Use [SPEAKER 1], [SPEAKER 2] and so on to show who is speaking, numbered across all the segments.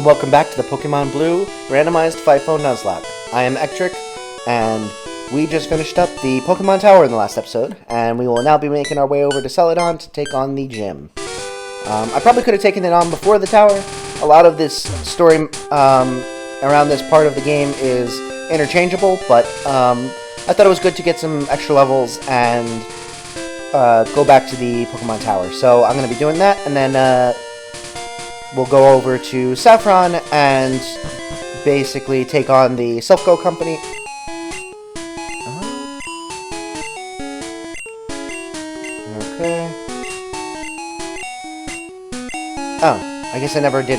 [SPEAKER 1] welcome back to the Pokemon Blue Randomized FIFO Nuzlocke. I am Ectric, and we just finished up the Pokemon Tower in the last episode, and we will now be making our way over to Celadon to take on the gym. I probably could have taken it on before the tower. A lot of this story around this part of the game is interchangeable, but I thought it was good to get some extra levels and go back to the Pokemon Tower. So I'm going to be doing that, and then we'll go over to Saffron and basically take on the Self-Go company. Okay. Oh, I guess I never did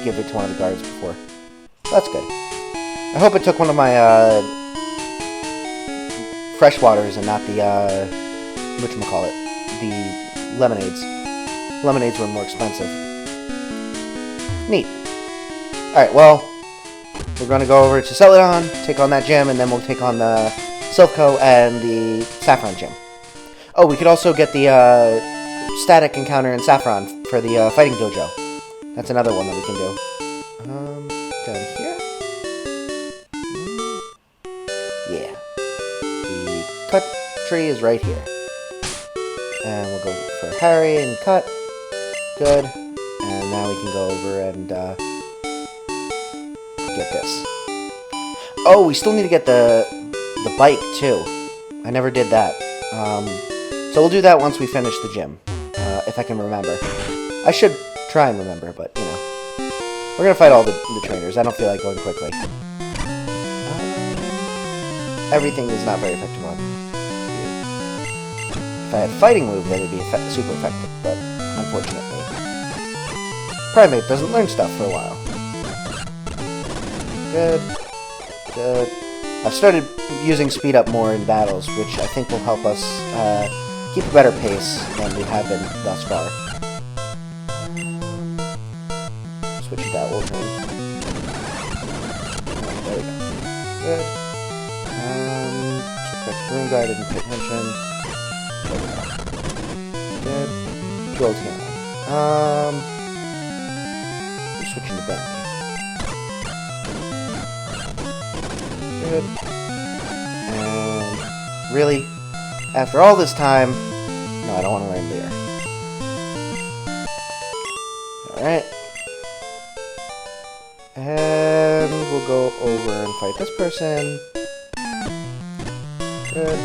[SPEAKER 1] give it to one of the guards before. That's good. I hope it took one of my fresh waters and not the whatchamacallit, the lemonades. Lemonades were more expensive. Neat. Alright, well, we're going to go over to Celadon, take on that gym, and then we'll take on the Silph-Co and the Saffron gym. Oh, we could also get the static encounter in Saffron for the fighting dojo. That's another one that we can do. Down here? Yeah. The cut tree is right here. And we'll go for Harry and cut. Good. And now we can go over and get this. Oh, we still need to get the bike too. I never did that. So we'll do that once we finish the gym, if I can remember. I should try and remember, but you know, we're gonna fight all the trainers. I don't feel like going quickly. Everything is not very effective on you. If I had fighting move, then it'd be super effective, but unfortunately. Primate doesn't learn stuff for a while. Good. Good. I've started using speed up more in battles, which I think will help us keep a better pace than we have been thus far. Switch to that Wolverine. There we go. Good. Check back to Broom Guy, didn't pay attention. There we go. Good. Dual Team. Switching to Bentley. Good. And really, after all this time, no, I don't want to learn Leer. Alright. And we'll go over and fight this person. Good.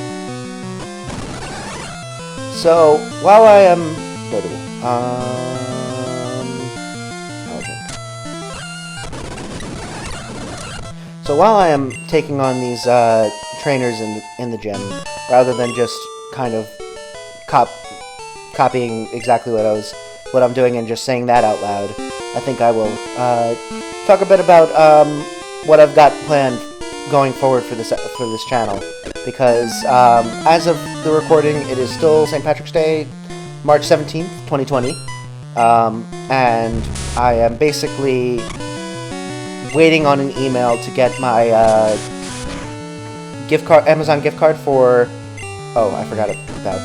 [SPEAKER 1] So, while I am... So while I am taking on these trainers in the gym, rather than just kind of copying exactly what I'm doing and just saying that out loud, I think I will talk a bit about what I've got planned going forward for this channel. Because as of the recording, it is still St. Patrick's Day, March 17th, 2020, and I am basically waiting on an email to get my gift card, Amazon gift card for. Oh, I forgot about.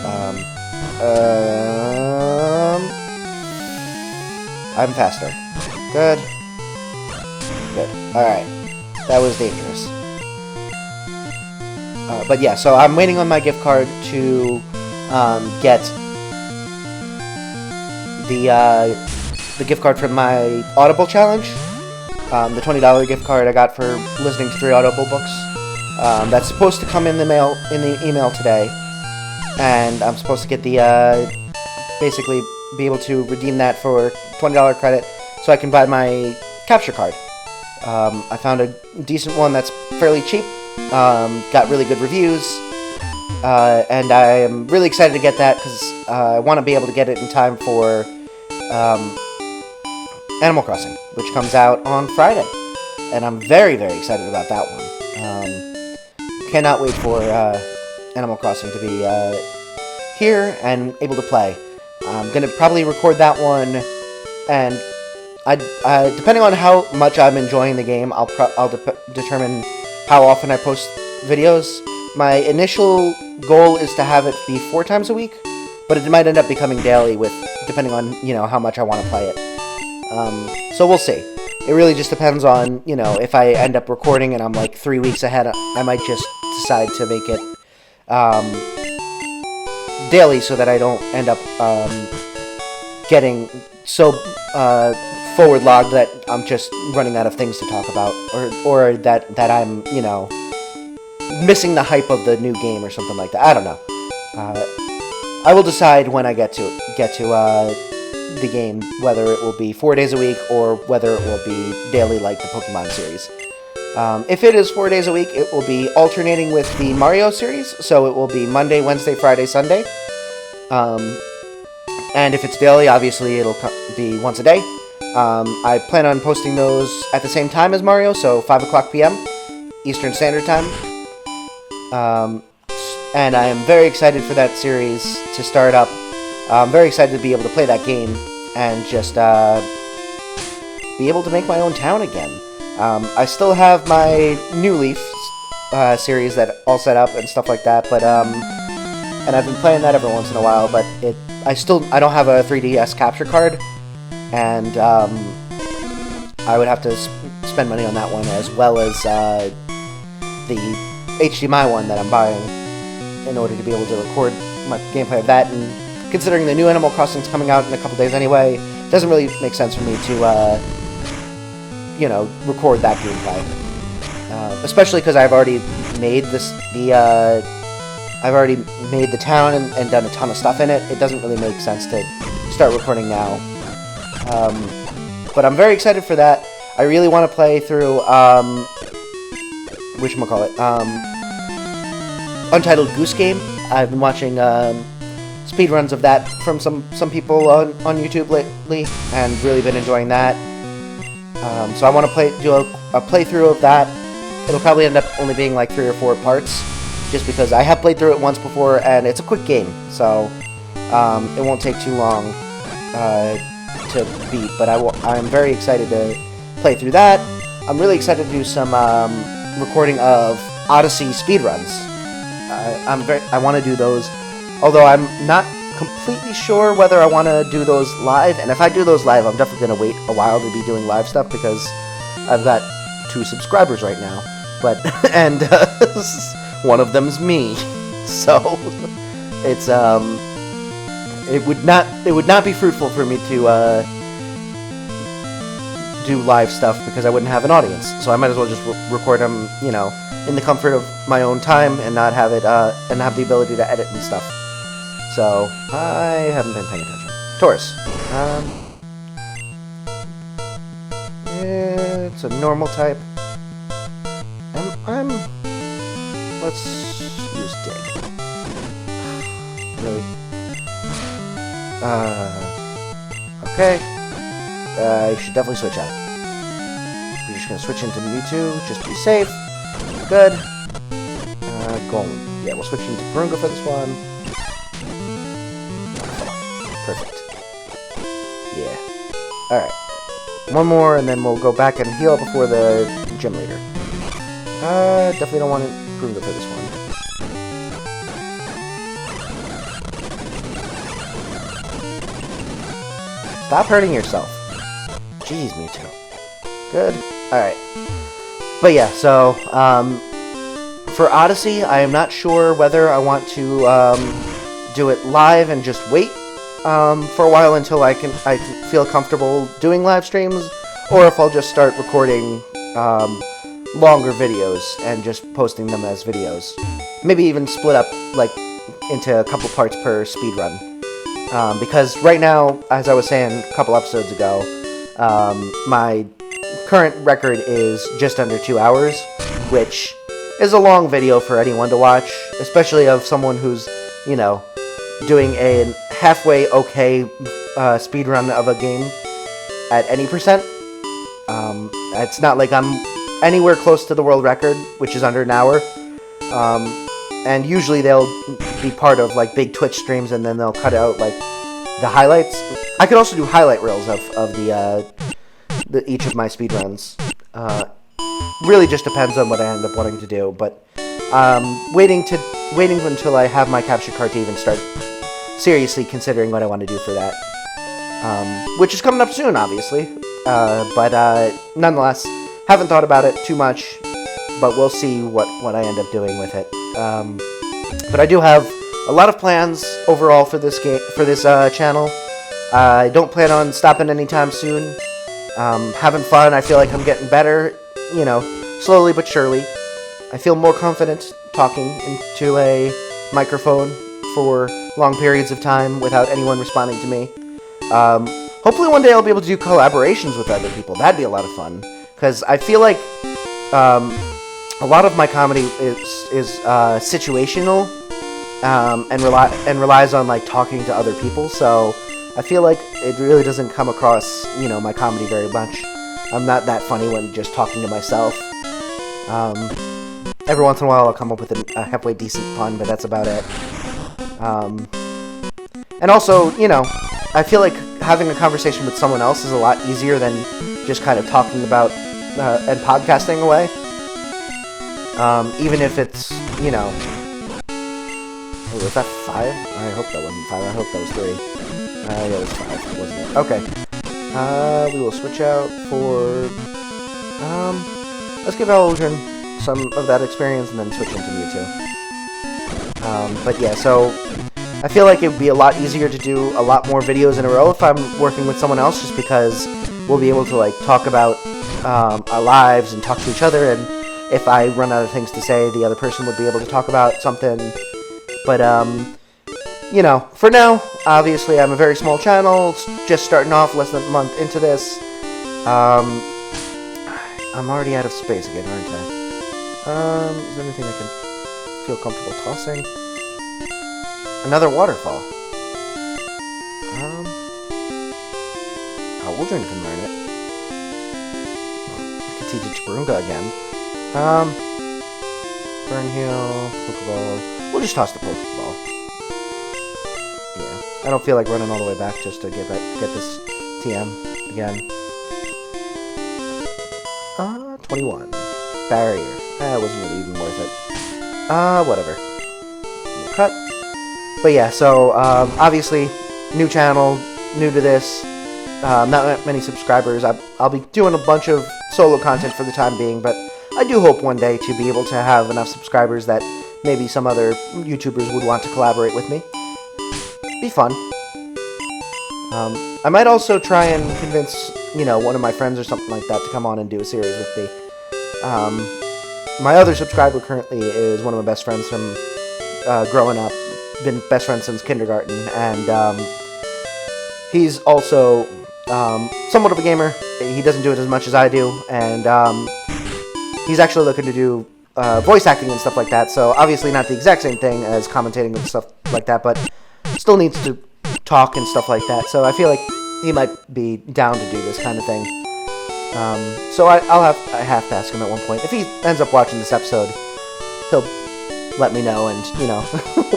[SPEAKER 1] I'm faster. Good. Good. All right. That was dangerous. But yeah, so I'm waiting on my gift card to get the gift card from my Audible challenge. The $20 gift card I got for listening to 3 Audible books. That's supposed to come in the email today, and I'm supposed to get the basically be able to redeem that for $20 credit, so I can buy my capture card. I found a decent one that's fairly cheap, got really good reviews, and I am really excited to get that because I want to be able to get it in time for Animal Crossing, which comes out on Friday, and I'm very, very excited about that one. Cannot wait for Animal Crossing to be here and able to play. I'm gonna probably record that one, and depending on how much I'm enjoying the game, I'll determine how often I post videos. My initial goal is to have it be 4 times a week, but it might end up becoming daily depending on how much I want to play it. So we'll see. it really just depends on, if I end up recording and I'm like 3 weeks ahead, I might just decide to make it daily so that I don't end up getting so forward logged that I'm just running out of things to talk about, or that I'm, missing the hype of the new game or something like that. I don't know. I will decide when I get to the game, whether it will be 4 days a week or whether it will be daily like the Pokemon series. If it is 4 days a week, it will be alternating with the Mario series, so it will be Monday, Wednesday, Friday, Sunday. And if it's daily, obviously it'll be once a day. I plan on posting those at the same time as Mario, so 5 o'clock p.m. Eastern Standard Time. And I am very excited for that series to start up. I'm very excited to be able to play that game and just be able to make my own town again. I still have my New Leaf series that all set up and stuff like that, but and I've been playing that every once in a while. But I don't have a 3DS capture card, and I would have to spend money on that one as well as the HDMI one that I'm buying in order to be able to record my gameplay of that. And considering the new Animal Crossing's coming out in a couple days anyway, it doesn't really make sense for me to record that gameplay. Especially because I've already made I've already made the town and done a ton of stuff in it. It doesn't really make sense to start recording now. But I'm very excited for that. I really want to play through Untitled Goose Game. I've been watching speedruns of that from some people on YouTube lately, and really been enjoying that. So I want to do a playthrough of that. It'll probably end up only being like 3 or 4 parts, just because I have played through it once before, and it's a quick game, so it won't take too long to beat. But I'm very excited to play through that. I'm really excited to do some recording of Odyssey speedruns. I want to do those, although I'm not completely sure whether I want to do those live. And if I do those live, I'm definitely going to wait a while to be doing live stuff, because I've got 2 subscribers right now, and one of them's me. So it's it would not be fruitful for me to do live stuff, because I wouldn't have an audience. So I might as well just record them, in the comfort of my own time, and not have it and have the ability to edit and stuff. So I haven't been paying attention. Taurus. It's a normal type. Let's use dig. Really? Okay. I should definitely switch out. We're just gonna switch into Mewtwo, just to be safe. Good. Golem. Yeah, we'll switch into Purunga for this one. Perfect. Yeah. Alright. One more, and then we'll go back and heal before the gym leader. Definitely don't want to Purunga for this one. Stop hurting yourself. Jeez, Mewtwo. Good. Alright. But yeah, so, for Odyssey, I am not sure whether I want to do it live and just wait for a while until I feel comfortable doing live streams, or if I'll just start recording longer videos and just posting them as videos. Maybe even split up like into a couple parts per speedrun. Because right now, as I was saying a couple episodes ago, my current record is just under 2 hours, which is a long video for anyone to watch, especially of someone who's, doing a halfway okay speedrun of a game at any percent. It's not like I'm anywhere close to the world record, which is under an hour. And usually they'll be part of like big Twitch streams, and then they'll cut out like the highlights. I could also do highlight reels of each of my speedruns. Really just depends on what I end up wanting to do, but waiting until I have my capture card to even start seriously considering what I want to do for that. Which is coming up soon, obviously. But nonetheless, haven't thought about it too much, but we'll see what I end up doing with it. But I do have a lot of plans overall for this channel. I don't plan on stopping anytime soon. Having fun. I feel like I'm getting better, slowly but surely. I feel more confident talking into a microphone for long periods of time without anyone responding to me. Hopefully one day I'll be able to do collaborations with other people. That'd be a lot of fun. Because I feel like a lot of my comedy is situational and relies on like talking to other people. So I feel like it really doesn't come across, my comedy very much. I'm not that funny when just talking to myself. Every once in a while I'll come up with a halfway decent pun, but that's about it. And also, I feel like having a conversation with someone else is a lot easier than just kind of talking about and podcasting away. Even if it's, Oh, was that 5? I hope that wasn't 5. I hope that was 3. Yeah, it was 5, wasn't it? Okay. We will switch out for... let's give Aldrin some of that experience and then switch into Mewtwo. But yeah, so... I feel like it would be a lot easier to do a lot more videos in a row if I'm working with someone else, just because we'll be able to, like, talk about our lives and talk to each other, and if I run out of things to say, the other person would be able to talk about something. But, for now, obviously I'm a very small channel, it's just starting off, less than a month into this. I'm already out of space again, aren't I? Is there anything I can feel comfortable tossing? Another waterfall. Aldrin can learn it. I can teach it to Barunga again. Burnhill, Pokeball. We'll just toss the Pokeball. Yeah, I don't feel like running all the way back just to get this TM again. 21. Barrier. That wasn't really even worth it. Whatever. We'll cut. But yeah, so, obviously, new channel, new to this, not many subscribers. I'll be doing a bunch of solo content for the time being, but I do hope one day to be able to have enough subscribers that maybe some other YouTubers would want to collaborate with me. Be fun. I might also try and convince, one of my friends or something like that to come on and do a series with me. My other subscriber currently is one of my best friends from growing up. Been best friends since kindergarten, and he's also somewhat of a gamer. He doesn't do it as much as I do, and he's actually looking to do voice acting and stuff like that, so obviously not the exact same thing as commentating and stuff like that, but still needs to talk and stuff like that, so I feel like he might be down to do this kind of thing. So I have to ask him at one point. If he ends up watching this episode, he'll let me know, and,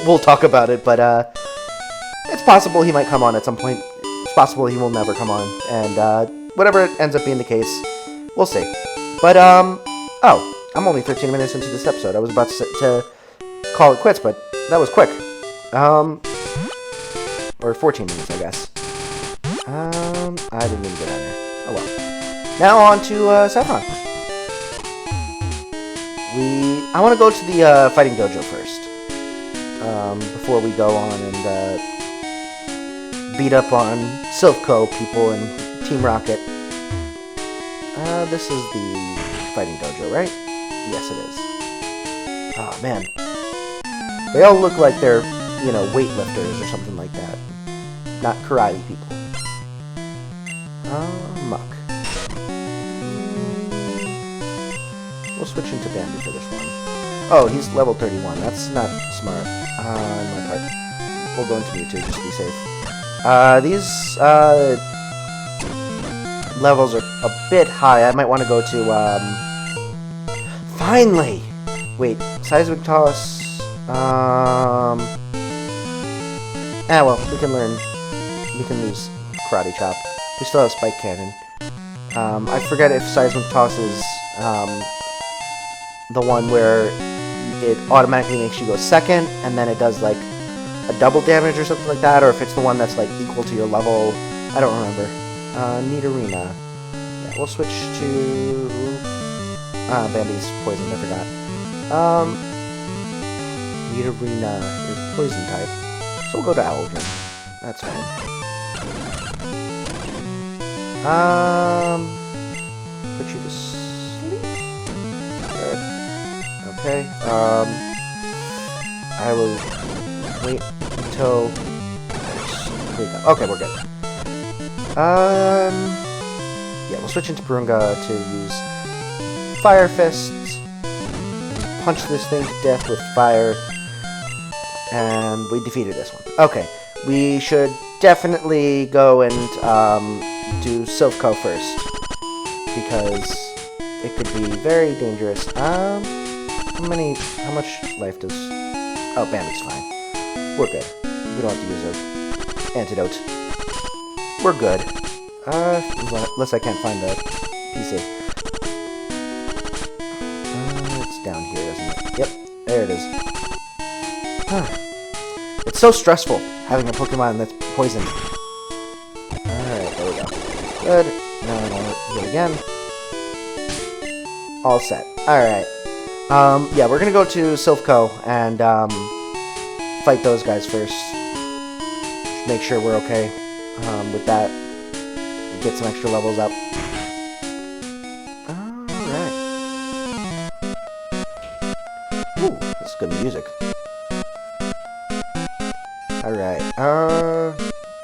[SPEAKER 1] we'll talk about it, but, it's possible he might come on at some point. It's possible he will never come on, and, whatever ends up being the case, we'll see. But, oh, I'm only 13 minutes into this episode. I was about to call it quits, but that was quick. Or 14 minutes, I guess. I didn't even get on there. Oh well. Now on to, Saffron. I want to go to the fighting dojo first, before we go on and beat up on Silphco people and Team Rocket. This is the fighting dojo, right? Yes, it is. Oh man, they all look like they're, weightlifters or something like that, not karate people. Muck. We'll switch into Bambi for this one. Oh, he's level 31. That's not smart on my part. We'll go into Mewtwo just to be safe. These levels are a bit high. I might want to go to, finally! Wait, Seismic Toss, well, we can lose Karate Chop. We still have Spike Cannon. I forget if Seismic Toss is, the one where it automatically makes you go second, and then it does, like, a double damage or something like that, or if it's the one that's, like, equal to your level. I don't remember. Nidorina. we'll switch to... Bambi's poisoned, I forgot. Nidorina is poison type. So we'll go to Owldren. That's fine. Put you to sleep. Good. Okay. I will wait until... Okay, we're good. Yeah, we'll switch into Purunga to use Fire Fists. Punch this thing to death with fire. And we defeated this one. Okay, we should definitely go and do Silphco first. Because it could be very dangerous. How much life does... Oh, Bambi's fine. We're good. We don't have to use an antidote. We're good. Unless I can't find the PC. It's down here, isn't it? Yep, there it is. It's so stressful having a Pokemon that's poisoned. Alright, there we go. Good. Now I want to do it again. All set. Alright. Yeah, we're gonna go to Silphco and fight those guys first. Make sure we're okay with that. Get some extra levels up. Alright. Ooh, that's good music. Alright.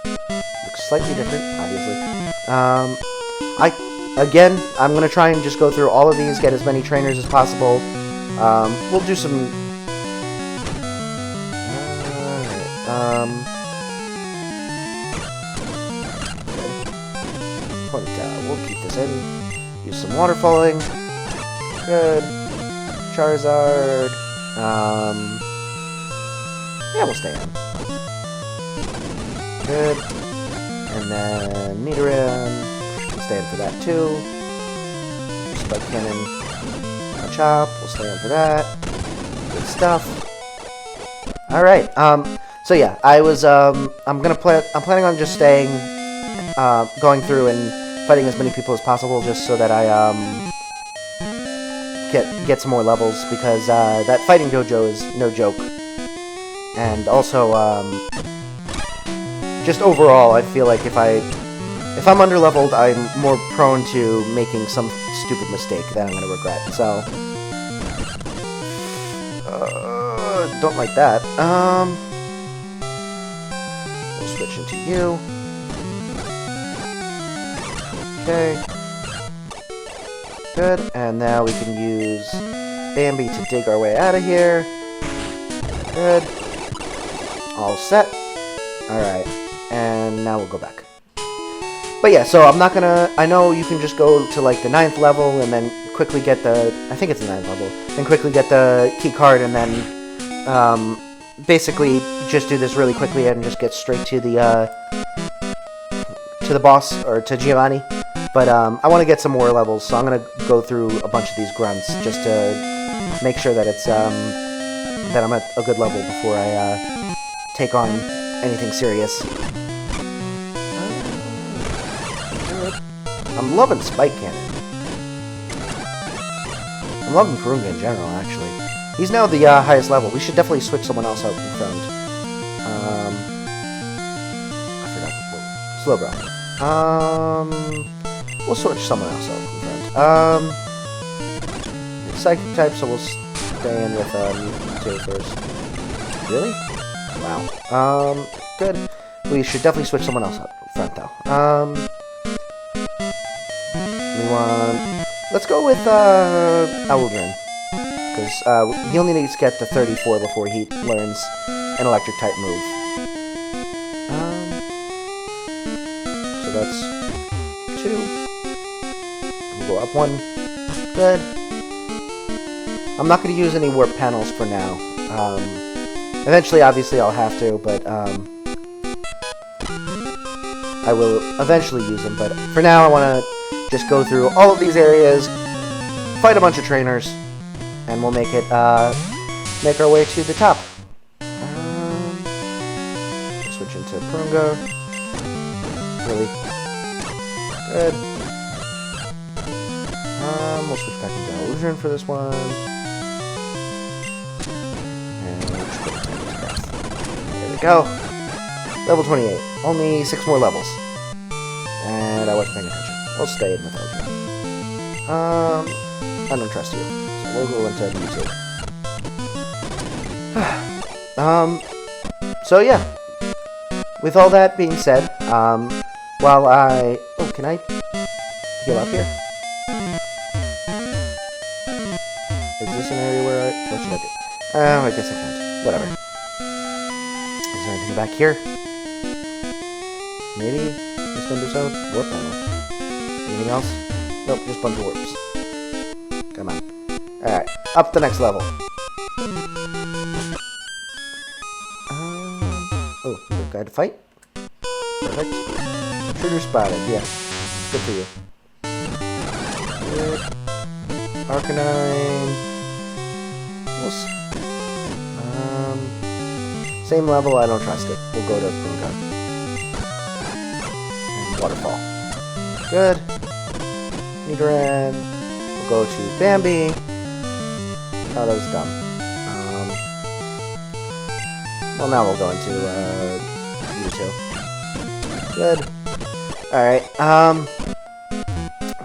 [SPEAKER 1] Looks slightly different, obviously. I'm gonna try and just go through all of these, get as many trainers as possible. We'll do some... we'll keep this in. Use some waterfalling. Good. Charizard. Yeah, we'll stay in. Good. And then Nidoran. We'll stay in for that too. Spike Cannon. Chop. We'll stay in for that. Good stuff. Alright, so yeah, I'm planning on just staying, going through and fighting as many people as possible, just so that I, get some more levels, because, that fighting dojo is no joke. And also, just overall, I feel like if I'm underleveled, I'm more prone to making some stupid mistake that I'm gonna regret, so... don't like that. We'll switch into you. Okay. Good, and now we can use Bambi to dig our way out of here. Good. All set. Alright, and now we'll go back. But yeah, so I'm not gonna... I know you can just go to, like, the 9th level and then quickly get the... I think it's the 9th level. Then quickly get the key card and then... basically just do this really quickly and just get straight to the boss, or to Giovanni. But, I want to get some more levels, so I'm gonna go through a bunch of these grunts just to make sure that it's, that I'm at a good level before I, take on anything serious. I'm loving Spike Cannon. I'm loving Purunga in general, actually. He's now the highest level. We should definitely switch someone else out in front. I forgot. Slowbro. We'll switch someone else out in front. It's Psychic type, so we'll stay in with Mewtwo first. Really? Wow. Good. We should definitely switch someone else out in front, though. Let's go with Owldren. Because he only needs to get to 34 before he learns an electric type move. So that's 2. We'll go up 1. Good. I'm not going to use any warp panels for now. Eventually, obviously, I'll have to, but I will eventually use them. But for now, I want to just go through all of these areas, fight a bunch of trainers, and we'll make it, make our way to the top. Switch into Purunga. Really good. We'll switch back into illusion for this one. And we'll just put it in this path. There we go. Level 28. Only 6 more levels. And I wasn't paying attention. We'll stay in without you. I don't trust you. So we'll go into YouTube. So yeah. With all that being said, while I... Oh, can I heal up here? Is this an area where I... What should I do? I guess I can't. Whatever. Is there anything back here? Maybe? Just under some warp panel. Anything else? Nope, just a bunch of warps. Come on. Alright, up the next level. Oh, guy to fight? Perfect. Intruder spotted, yeah. Good for you. Good. Arcanine. Same level, I don't trust it. We'll go to Boongun. And Waterfall. Good. Nidoran. We'll go to Bambi. Oh, that was dumb. Well, now we'll go into Mewtwo. Good. Alright,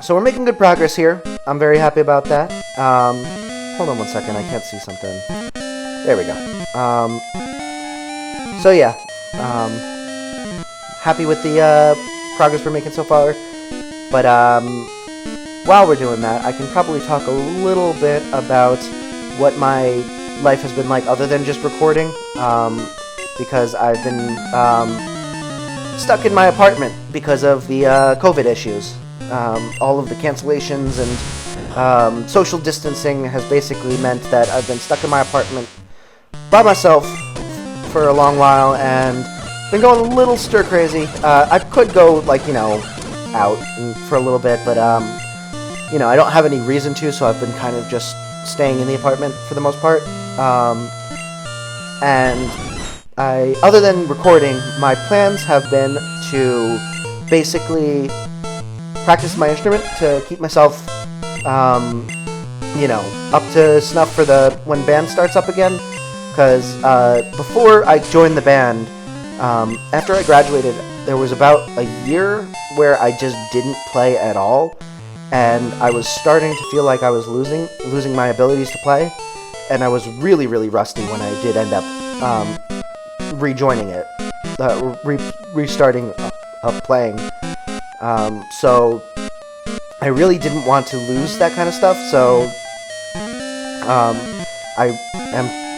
[SPEAKER 1] so we're making good progress here. I'm very happy about that. Hold on one second, I can't see something. There we go. So yeah, happy with the progress we're making so far. But while we're doing that, I can probably talk a little bit about what my life has been like other than just recording. Because I've been stuck in my apartment because of the COVID issues. All of the cancellations and social distancing has basically meant that I've been stuck in my apartment by myself for a long while and been going a little stir crazy. I could go, like, out for a little bit, but I don't have any reason to, so I've been kind of just staying in the apartment for the most part. And other than recording, my plans have been to basically practice my instrument to keep myself, up to snuff for when band starts up again. Because before I joined the band, after I graduated, there was about a year where I just didn't play at all, and I was starting to feel like I was losing my abilities to play, and I was really, really rusty when I did end up rejoining it, restarting up playing. So I really didn't want to lose that kind of stuff, so I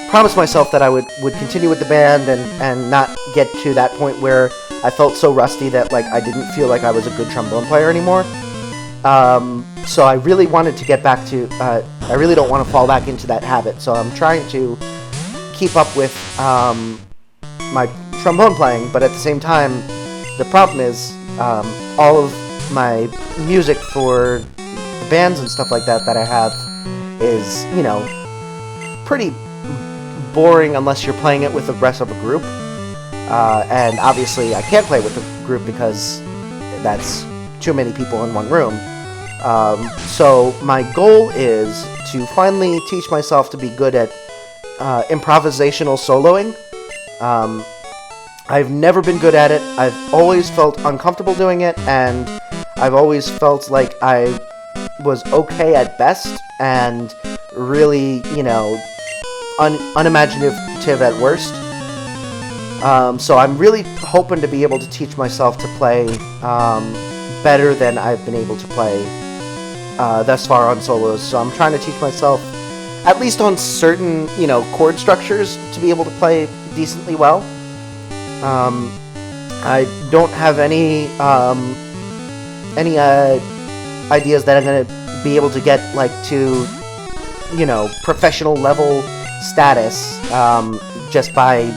[SPEAKER 1] promised myself that I would continue with the band and not get to that point where I felt so rusty that I didn't feel like I was a good trombone player anymore. So I really wanted to get back to, I really don't want to fall back into that habit, so I'm trying to keep up with my trombone playing, but at the same time, the problem is all of my music for the bands and stuff like that I have is, pretty boring unless you're playing it with the rest of a group. And obviously I can't play with the group because that's too many people in one room. So my goal is to finally teach myself to be good at improvisational soloing. I've never been good at it. I've always felt uncomfortable doing it, and I've always felt like I was okay at best and really, unimaginative at worst. So I'm really hoping to be able to teach myself to play better than I've been able to play thus far on solos. So I'm trying to teach myself, at least on certain, chord structures, to be able to play decently well. I don't have any ideas that I'm going to be able to get, to, professional level status, just by,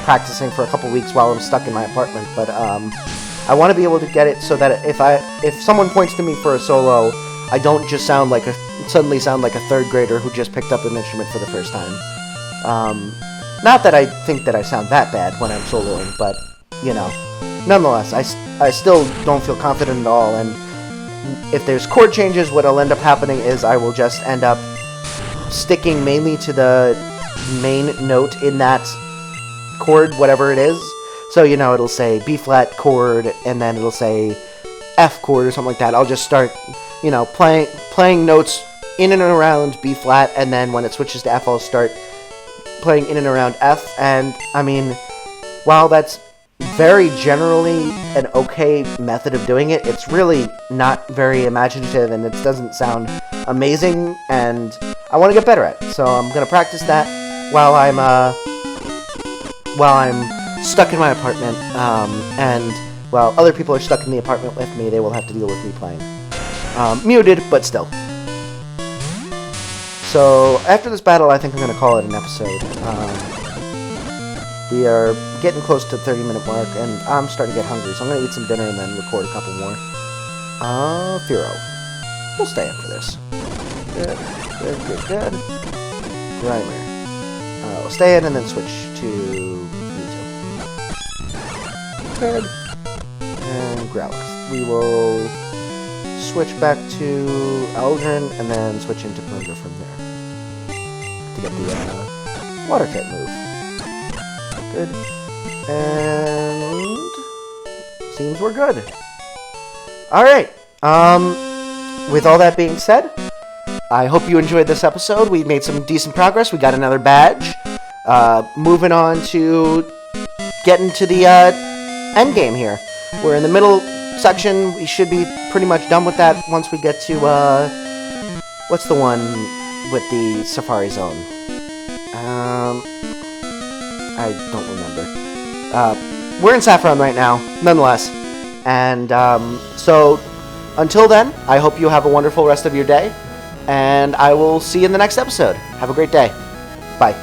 [SPEAKER 1] practicing for a couple weeks while I'm stuck in my apartment. But, I want to be able to get it so that if someone points to me for a solo, I don't just suddenly sound like a third grader who just picked up an instrument for the first time. Not that I think that I sound that bad when I'm soloing, but, nonetheless, I still don't feel confident at all, and if there's chord changes, what'll end up happening is I will just end up sticking mainly to the main note in that chord, whatever it is. So, you know, it'll say B flat chord, and then it'll say F chord or something like that. I'll just start, you know, playing notes in and around B flat, and then when it switches to F, I'll start playing in and around F. And I mean, while that's very generally an okay method of doing it, it's really not very imaginative, and it doesn't sound amazing, and I want to get better at it. So I'm gonna practice that while I'm stuck in my apartment, and while other people are stuck in the apartment with me, they will have to deal with me playing. Muted, but still. So after this battle, I think I'm gonna call it an episode. We are getting close to the 30-minute mark, and I'm starting to get hungry, so I'm going to eat some dinner and then record a couple more. Firo. We'll stay in for this. Good. Grimer. We'll stay in and then switch to Mewtwo. Good. And Growlithe. We will switch back to Aldrin and then switch into Perimeter from there. To get the Water type move. Good. And seems we're good. Alright. With all that being said, I hope you enjoyed this episode. We made some decent progress. We got another badge. Moving on to getting to the end game here. We're in the middle section. We should be pretty much done with that once we get to what's the one with the Safari Zone? I don't remember. We're in Saffron right now, nonetheless. And so, until then, I hope you have a wonderful rest of your day. And I will see you in the next episode. Have a great day. Bye.